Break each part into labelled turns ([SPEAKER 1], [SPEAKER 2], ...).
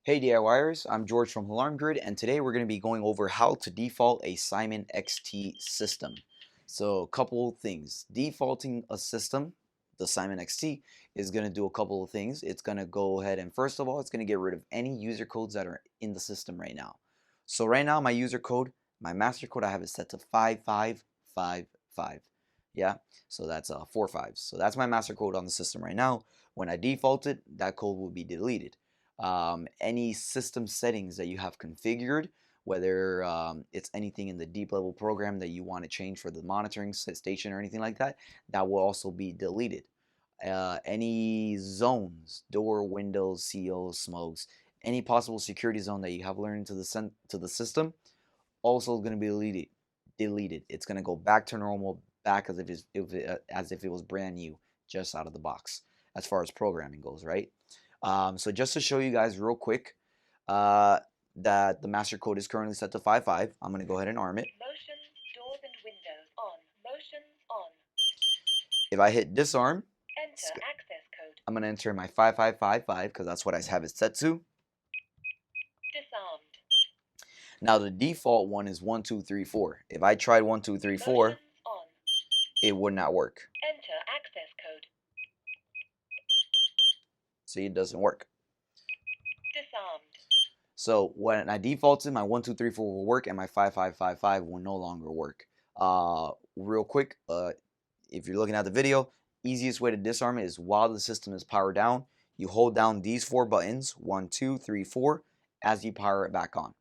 [SPEAKER 1] Hey DIYers, I'm George from Alarm Grid, and today we're going to be going over how to default a Simon XT system. So a couple things. Defaulting a system, the Simon XT, is going to do a couple of things. It's going to go ahead and first of all, it's going to get rid of any user codes that are in the system right now. So right now my user code, my master code, I have it set to 5555. Yeah, so that's 4 5s. So that's my master code on the system right now. When I default it, that code will be deleted. Any system settings that you have configured, whether it's anything in the deep level program that you want to change for the monitoring station or anything like that, that will also be deleted. Any zones, door, windows, seals, smokes, any possible security zone that you have learned to the system, also going to be deleted. It's going to go back to normal, back as if it was brand new, just out of the box, as far as programming goes, right? So just to show you guys real quick that the master code is currently set to 55, I'm going to go ahead and arm it.
[SPEAKER 2] Motion, doors and windows on. Motion on.
[SPEAKER 1] If I hit disarm,
[SPEAKER 2] Enter access code.
[SPEAKER 1] I'm going to enter my 5555 because that's what I have it set to.
[SPEAKER 2] Disarmed.
[SPEAKER 1] Now the default one is 1, 2, 3, 4. If I tried 1, 2, 3, 4,
[SPEAKER 2] Motions on.
[SPEAKER 1] it would not work.
[SPEAKER 2] Enter access code.
[SPEAKER 1] See, it doesn't work.
[SPEAKER 2] Disarmed.
[SPEAKER 1] So when I defaulted, my 1, 2, 3, 4 will work, and my 5555 will no longer work. Real quick, if you're looking at the video, easiest way to disarm it is while the system is powered down, you hold down these 4 buttons, 1, 2, 3, 4, as you power it back on.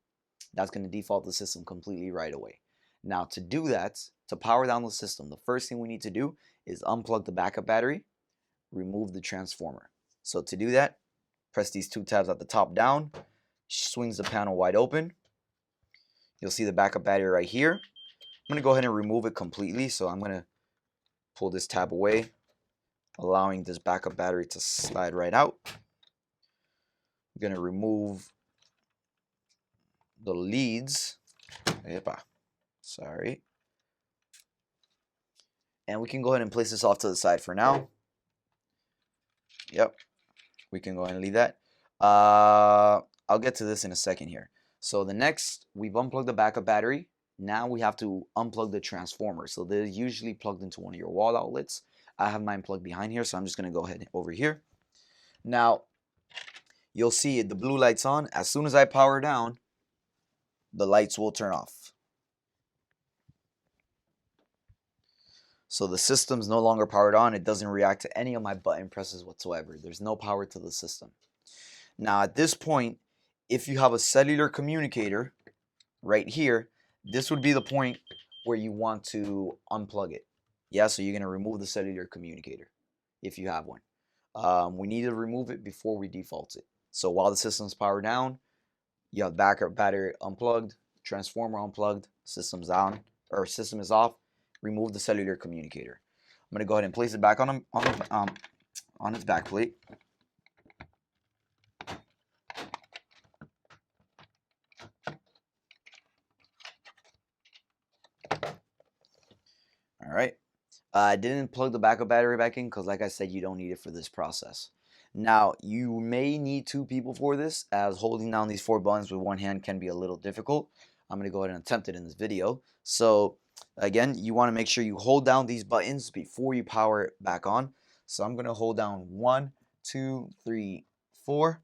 [SPEAKER 1] That's going to default the system completely right away. Now to do that, to power down the system, the first thing we need to do is unplug the backup battery, remove the transformer. So to do that, press these 2 tabs at the top down, swings the panel wide open. You'll see the backup battery right here. I'm going to go ahead and remove it completely. So I'm going to pull this tab away, allowing this backup battery to slide right out. I'm going to remove the leads. Sorry. And we can go ahead and place this off to the side for now. Yep. We can go ahead and leave that. I'll get to this in a second here. So the next, we've unplugged the backup battery. Now we have to unplug the transformer. So they're usually plugged into one of your wall outlets. I have mine plugged behind here, so I'm just going to go ahead over here. Now, you'll see the blue light's on. As soon as I power down, the lights will turn off. So the system's no longer powered on. It doesn't react to any of my button presses whatsoever. There's no power to the system. Now at this point, if you have a cellular communicator right here, this would be the point where you want to unplug it. Yeah, so you're going to remove the cellular communicator if you have one. We need to remove it before we default it. So while the system's powered down, you have backup battery unplugged, transformer unplugged, system's on, or system is off. Remove the cellular communicator. I'm going to go ahead and place it back on its back plate. All right. I didn't plug the backup battery back in because, like I said, you don't need it for this process. Now, you may need 2 people for this, as holding down these 4 buttons with one hand can be a little difficult. I'm going to go ahead and attempt it in this video. So, again, you want to make sure you hold down these buttons before you power it back on. So I'm going to hold down 1, 2, 3, 4.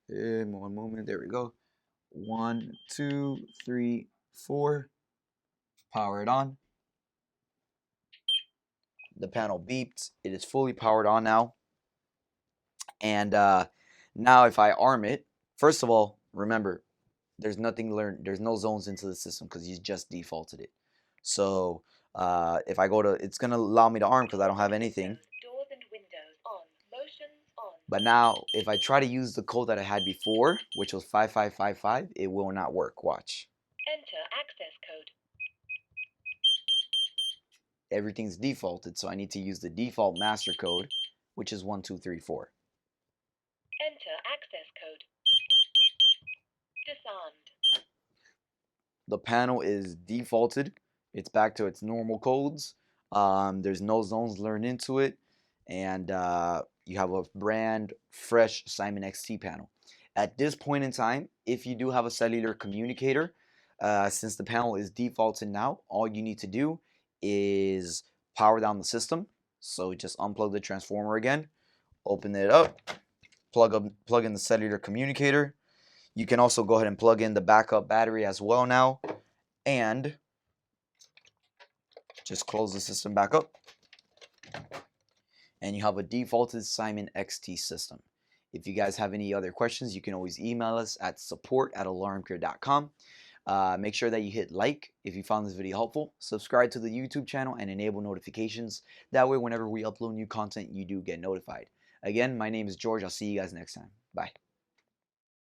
[SPEAKER 1] One moment. There we go. 1, 2, 3, 4. Power it on. The panel beeped. It is fully powered on now. And now if I arm it, first of all, remember, there's nothing learned. There's no zones into the system because you just defaulted it. So if I go to, it's going to allow me to arm because I don't have anything.
[SPEAKER 2] Doors and windows on. Motions on.
[SPEAKER 1] But now if I try to use the code that I had before, which was 5555, it will not work. Watch.
[SPEAKER 2] Enter access code.
[SPEAKER 1] Everything's defaulted, so I need to use the default master code, which is 1, 2, 3, 4.
[SPEAKER 2] Enter access code. Disarmed.
[SPEAKER 1] The panel is defaulted. It's back to its normal codes. There's no zones learned into it, and you have a brand fresh Simon XT panel. At this point in time, if you do have a cellular communicator, since the panel is defaulted now, all you need to do is power down the system. So just unplug the transformer again, open it up, plug in the cellular communicator. You can also go ahead and plug in the backup battery as well now, and just close the system back up, and you have a defaulted Simon XT system. If you guys have any other questions, you can always email us at support@alarmcare.com. Make sure that you hit like if you found this video helpful, subscribe to the YouTube channel, and enable notifications. That way, whenever we upload new content, you do get notified. Again, my name is George. I'll see you guys next time. Bye.